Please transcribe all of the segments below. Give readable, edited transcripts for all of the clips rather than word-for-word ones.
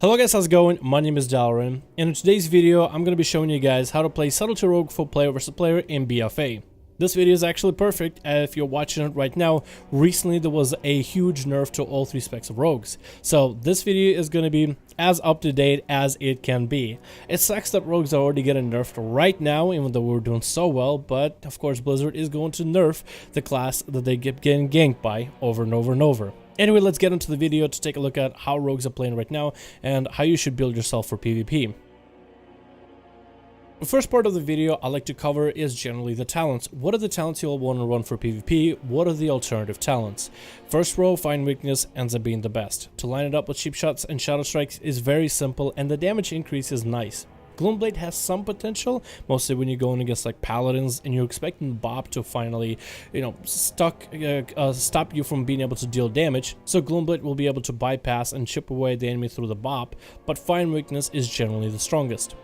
Hello guys, how's it going? My name is Dalrin, and in today's video I'm going to be showing you guys how to play Subtlety Rogue for player versus player in BFA. This video is actually perfect if you're watching it right now. Recently there was a huge nerf to all three specs of rogues, so this video is going to be as up to date as it can be. It sucks that rogues are already getting nerfed right now, even though we're doing so well, but of course Blizzard is going to nerf the class that they get getting ganked by over and over and over. Anyway, let's get into the video to take a look at how rogues are playing right now and how you should build yourself for PvP. The first part of the video I like to cover is generally the talents. What are the talents you'll want to run for PvP? What are the alternative talents? First row, Find Weakness ends up being the best. To line it up with cheap shots and shadow strikes is very simple, and the damage increase is nice. Gloomblade has some potential, mostly when you're going against like paladins and you're expecting the Bob to finally, stop you from being able to deal damage. So Gloomblade will be able to bypass and chip away the enemy through the Bob, but Find Weakness is generally the strongest.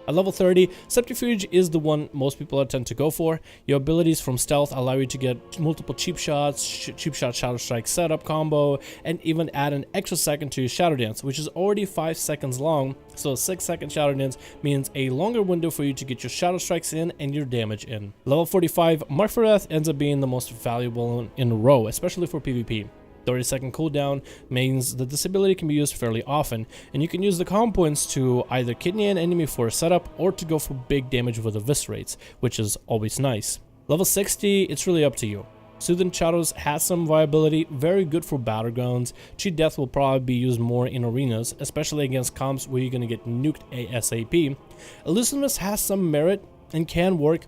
At level 30, Subterfuge is the one most people tend to go for. Your abilities from stealth allow you to get multiple cheap shots, cheap shot shadow strike setup combo, and even add an extra second to your shadow dance, which is already 5 seconds long. So a 6-second shadow dance means a longer window for you to get your shadow strikes in and your damage in. Level 45, Mark for Death ends up being the most valuable in a row, especially for PvP. 30-second cooldown means that this ability can be used fairly often, and you can use the comp points to either kidney an enemy for a setup or to go for big damage with eviscerates, which is always nice. Level 60, it's really up to you. Soothing Shadows has some viability, very good for battlegrounds. Cheat Death will probably be used more in arenas, especially against comps where you're going to get nuked ASAP. Elusiveness has some merit and can work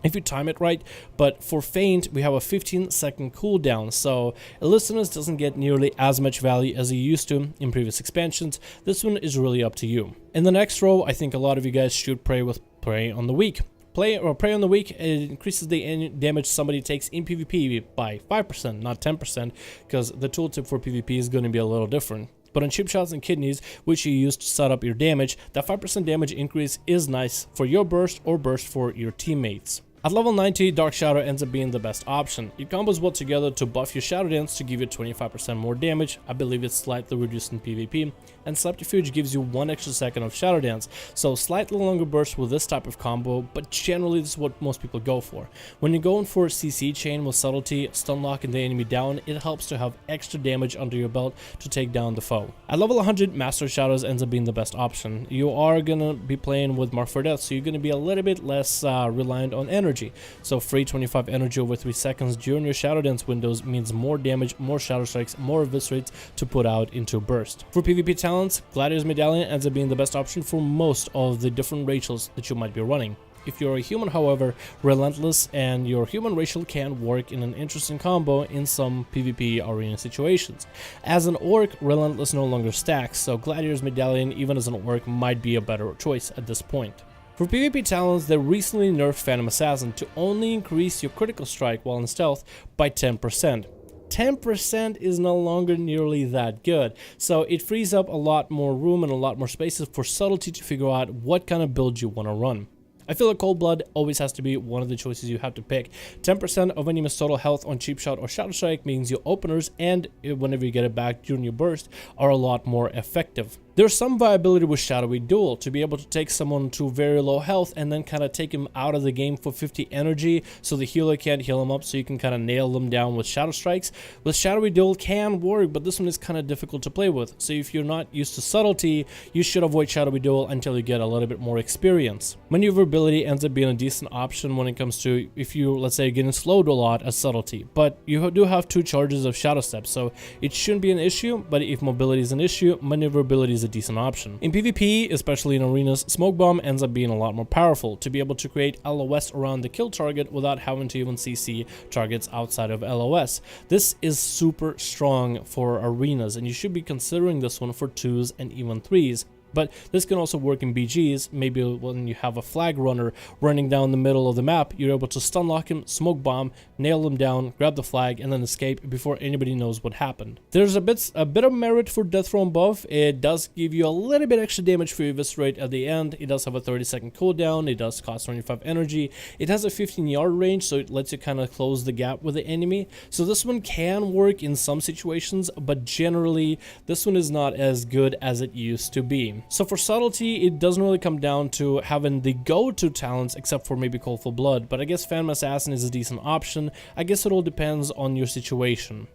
if you time it right, but for Feint we have a 15-second cooldown, so Elusiveness doesn't get nearly as much value as it used to in previous expansions. This one is really up to you. In the next row, I think a lot of you guys should pray with Prey on the Weak. Prey on the Weak, it increases the damage somebody takes in PvP by 5%, not 10%, because the tooltip for PvP is going to be a little different. But on cheap shots and kidneys, which you use to set up your damage, that 5% damage increase is nice for your burst or burst for your teammates. At level 90, Dark Shadow ends up being the best option. It combos well together to buff your Shadow Dance to give you 25% more damage. I believe it's slightly reduced in PvP, and Subterfuge gives you 1 extra second of Shadow Dance, so slightly longer burst with this type of combo, but generally this is what most people go for. When you're going for a CC chain with Subtlety, stun locking the enemy down, it helps to have extra damage under your belt to take down the foe. At level 100, Master Shadows ends up being the best option. You are gonna be playing with Mark for Death, so you're gonna be a little bit less reliant on energy. So free 25 energy over 3 seconds during your Shadow Dance windows means more damage, more shadow strikes, more eviscerates to put out into a burst. For PvP talents, Gladiator's Medallion ends up being the best option for most of the different racials that you might be running. If you're a human, however, Relentless and your human racial can work in an interesting combo in some PvP arena situations. As an orc, Relentless no longer stacks, so Gladiator's Medallion even as an orc might be a better choice at this point. For PvP talents, they recently nerfed Phantom Assassin to only increase your critical strike while in stealth by 10%. 10% is no longer nearly that good, so it frees up a lot more room and a lot more spaces for Subtlety to figure out what kind of build you want to run. I feel like Cold Blood always has to be one of the choices you have to pick. 10% of enemy's total health on cheap shot or shadow strike means your openers and whenever you get it back during your burst are a lot more effective. There's some viability with Shadowy Duel to be able to take someone to very low health and then kind of take him out of the game for 50 energy so the healer can't heal him up, so you can kind of nail them down with shadow strikes. With Shadowy Duel can work, but this one is kind of difficult to play with. So if you're not used to Subtlety, you should avoid Shadowy Duel until you get a little bit more experience. Maneuverability ends up being a decent option when it comes to if you, let's say, getting slowed a lot as Subtlety, but you do have 2 charges of Shadow Step, so it shouldn't be an issue. But if mobility is an issue, maneuverability is a decent option. In PvP, especially in arenas, Smoke Bomb ends up being a lot more powerful to be able to create LOS around the kill target without having to even CC targets outside of LOS. This is super strong for arenas, and you should be considering this one for 2s and even 3s. But this can also work in BGs. Maybe when you have a flag runner running down the middle of the map, you're able to stun lock him, smoke bomb, nail him down, grab the flag, and then escape before anybody knows what happened. There's a bit of merit for Death Thrown buff. It does give you a little bit extra damage for your eviscerate at the end. It does have a 30-second cooldown. It does cost 25 energy. It has a 15-yard range, so it lets you kind of close the gap with the enemy. So this one can work in some situations, but generally this one is not as good as it used to be. So for Subtlety, it doesn't really come down to having the go-to talents except for maybe Cold Full Blood, but I guess Phantom Assassin is a decent option. I guess it all depends on your situation.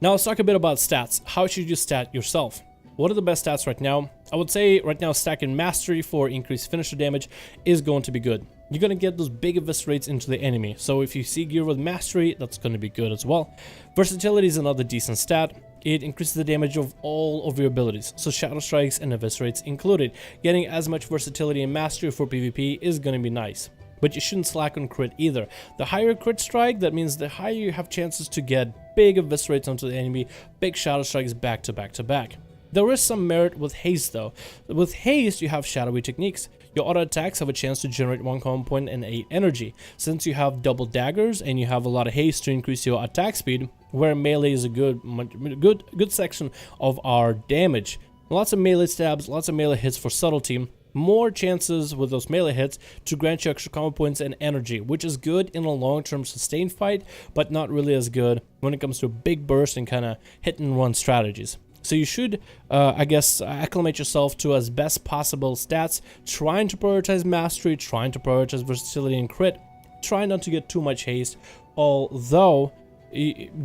Now let's talk a bit about stats. How should you stat yourself? What are the best stats right now? I would say right now stacking Mastery for increased finisher damage is going to be good. You're going to get those big eviscerates into the enemy, so if you see gear with Mastery, that's going to be good as well. Versatility is another decent stat. It increases the damage of all of your abilities, so Shadow Strikes and eviscerates included. Getting as much versatility and Mastery for PvP is going to be nice. But you shouldn't slack on crit either. The higher crit strike, that means the higher you have chances to get big eviscerates onto the enemy, big Shadow Strikes back to back to back. There is some merit with haste though. With haste, you have shadowy techniques. Your auto attacks have a chance to generate 1 common point and 8 energy. Since you have double daggers and you have a lot of haste to increase your attack speed, where melee is a good section of our damage. Lots of melee stabs, lots of melee hits for Subtlety. More chances with those melee hits to grant you extra common points and energy, which is good in a long-term sustained fight, but not really as good when it comes to a big burst and kind of hit and run strategies. So you should, I guess, acclimate yourself to as best possible stats, trying to prioritize Mastery, trying to prioritize versatility and crit, trying not to get too much haste, although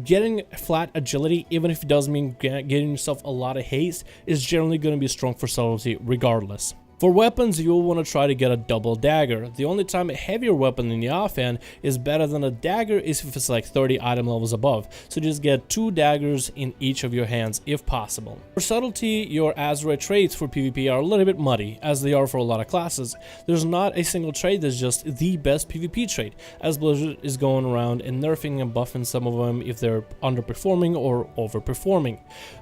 getting flat agility, even if it does mean getting yourself a lot of haste, is generally going to be strong for Subtlety regardless. For weapons, you'll want to try to get a double dagger. The only time a heavier weapon in the offhand is better than a dagger is if it's like 30 item levels above. So just get 2 daggers in each of your hands if possible. For Subtlety, your Azeroth traits for PvP are a little bit muddy, as they are for a lot of classes. There's not a single trait that's just the best PvP trait, as Blizzard is going around and nerfing and buffing some of them if they're underperforming or overperforming.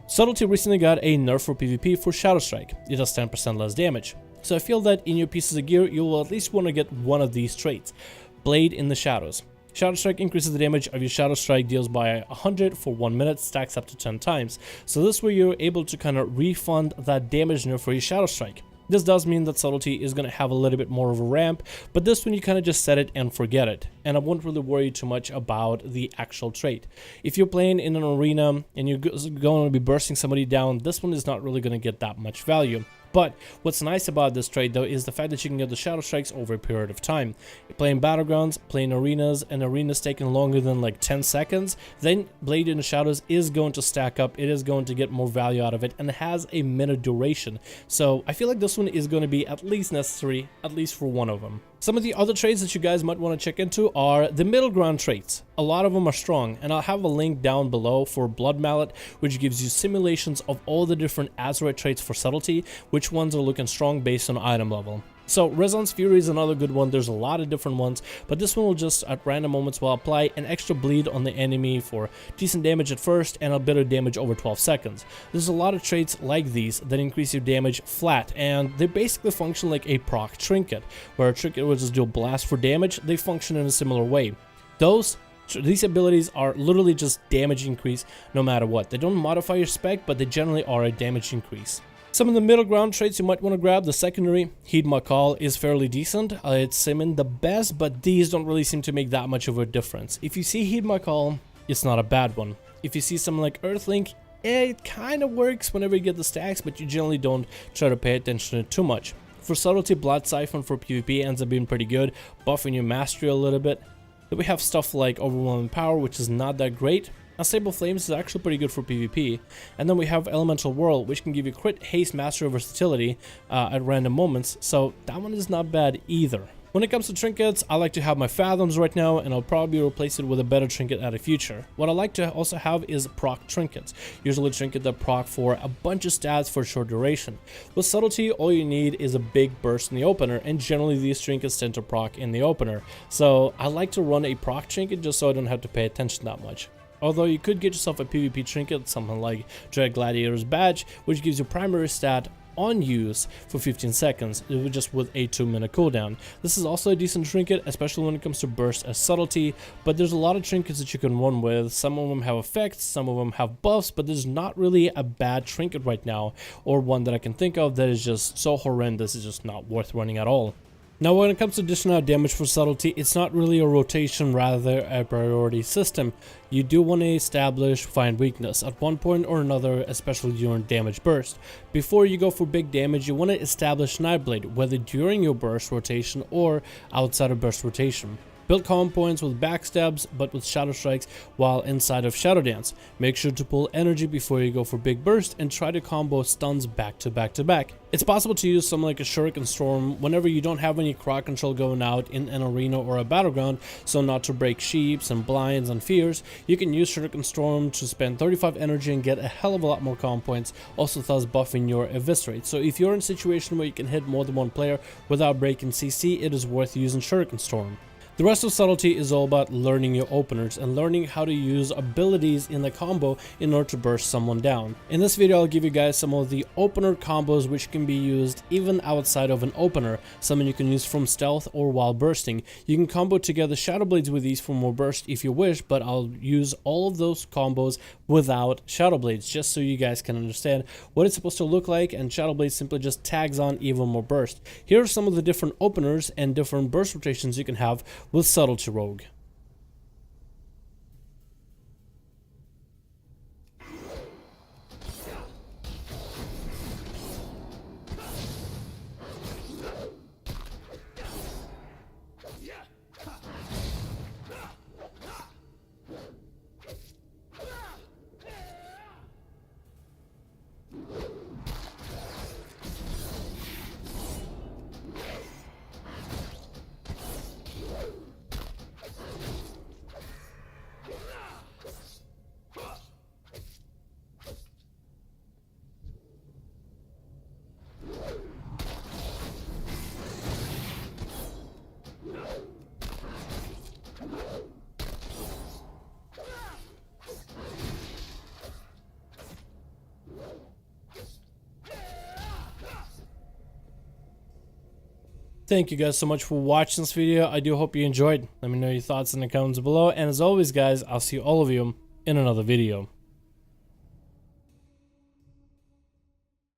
Subtlety recently got a nerf for PvP for Shadow Strike. It does 10% less damage. So I feel that in your pieces of gear, you will at least want to get one of these traits. Blade in the Shadows. Shadow Strike increases the damage of your Shadow Strike deals by 100 for 1 minute, stacks up to 10 times. So this way you're able to kind of refund that damage nerf for your Shadow Strike. This does mean that Subtlety is going to have a little bit more of a ramp, but this one you kind of just set it and forget it. And I won't really worry too much about the actual trait. If you're playing in an arena and you're going to be bursting somebody down, this one is not really going to get that much value. But what's nice about this trait though is the fact that you can get the Shadow Strikes over a period of time. You're playing Battlegrounds, playing arenas, and arenas taking longer than like 10 seconds, then Blade in the Shadows is going to stack up, it is going to get more value out of it, and it has a minute duration. So I feel like this one is going to be at least necessary, at least for one of them. Some of the other traits that you guys might want to check into are the middle ground traits. A lot of them are strong, and I'll have a link down below for Blood Mallet, which gives you simulations of all the different Azeroth traits for Subtlety, which ones are looking strong based on item level. So Resonance Fury is another good one. There's a lot of different ones, but this one will just at random moments will apply an extra bleed on the enemy for decent damage at first and a bit of damage over 12 seconds. There's a lot of traits like these that increase your damage flat, and they basically function like a proc trinket, where a trinket will just do a blast for damage. They function in a similar way. These abilities are literally just damage increase no matter what. They don't modify your spec, but they generally are a damage increase. Some of the middle ground traits you might want to grab. The secondary, Heed My Call, is fairly decent. It's simming the best, but these don't really seem to make that much of a difference. If you see Heed My Call, it's not a bad one. If you see something like Earthlink, it kind of works whenever you get the stacks, but you generally don't try to pay attention to it too much. For Subtlety, Blood Siphon for PvP ends up being pretty good, buffing your Mastery a little bit. Then we have stuff like Overwhelming Power, which is not that great. Unstable Flames is actually pretty good for PvP. And then we have Elemental Whirl, which can give you crit, haste, mastery, versatility at random moments. So that one is not bad either. When it comes to trinkets, I like to have my Fathoms right now, and I'll probably replace it with a better trinket at a future. What I like to also have is proc trinkets. Usually a trinket that proc for a bunch of stats for a short duration. With Subtlety, all you need is a big burst in the opener, and generally these trinkets tend to proc in the opener. So I like to run a proc trinket just so I don't have to pay attention that much. Although you could get yourself a PvP trinket, something like Dread Gladiator's Badge, which gives you primary stat on use for 15 seconds, just with a 2-minute cooldown. This is also a decent trinket, especially when it comes to burst as subtlety, but there's a lot of trinkets that you can run with. Some of them have effects, some of them have buffs, but there's not really a bad trinket right now, or one that I can think of that is just so horrendous it's just not worth running at all. Now when it comes to dishing out damage for subtlety, it's not really a rotation, rather a priority system. You do want to establish find weakness at one point or another, especially during damage burst. Before you go for big damage, you want to establish Nightblade, whether during your burst rotation or outside of burst rotation. Build combo points with backstabs, but with shadow strikes while inside of shadow dance. Make sure to pull energy before you go for big burst and try to combo stuns back to back to back. It's possible to use something like a Shuriken Storm whenever you don't have any crowd control going out in an arena or a battleground, so not to break sheeps and blinds and fears. You can use Shuriken Storm to spend 35 energy and get a hell of a lot more combo points, also thus buffing your eviscerate. So if you're in a situation where you can hit more than one player without breaking CC, it is worth using Shuriken Storm. The rest of subtlety is all about learning your openers and learning how to use abilities in the combo in order to burst someone down. In this video I'll give you guys some of the opener combos which can be used even outside of an opener, something you can use from stealth or while bursting. You can combo together Shadow Blades with these for more burst if you wish, but I'll use all of those combos without Shadow Blades just so you guys can understand what it's supposed to look like, and Shadow Blade simply just tags on even more burst. Here are some of the different openers and different burst rotations you can have with Subtlety Rogue. Thank you guys so much for watching this video. I do hope you enjoyed. Let me know your thoughts in the comments below, and as always guys, I'll see all of you in another video.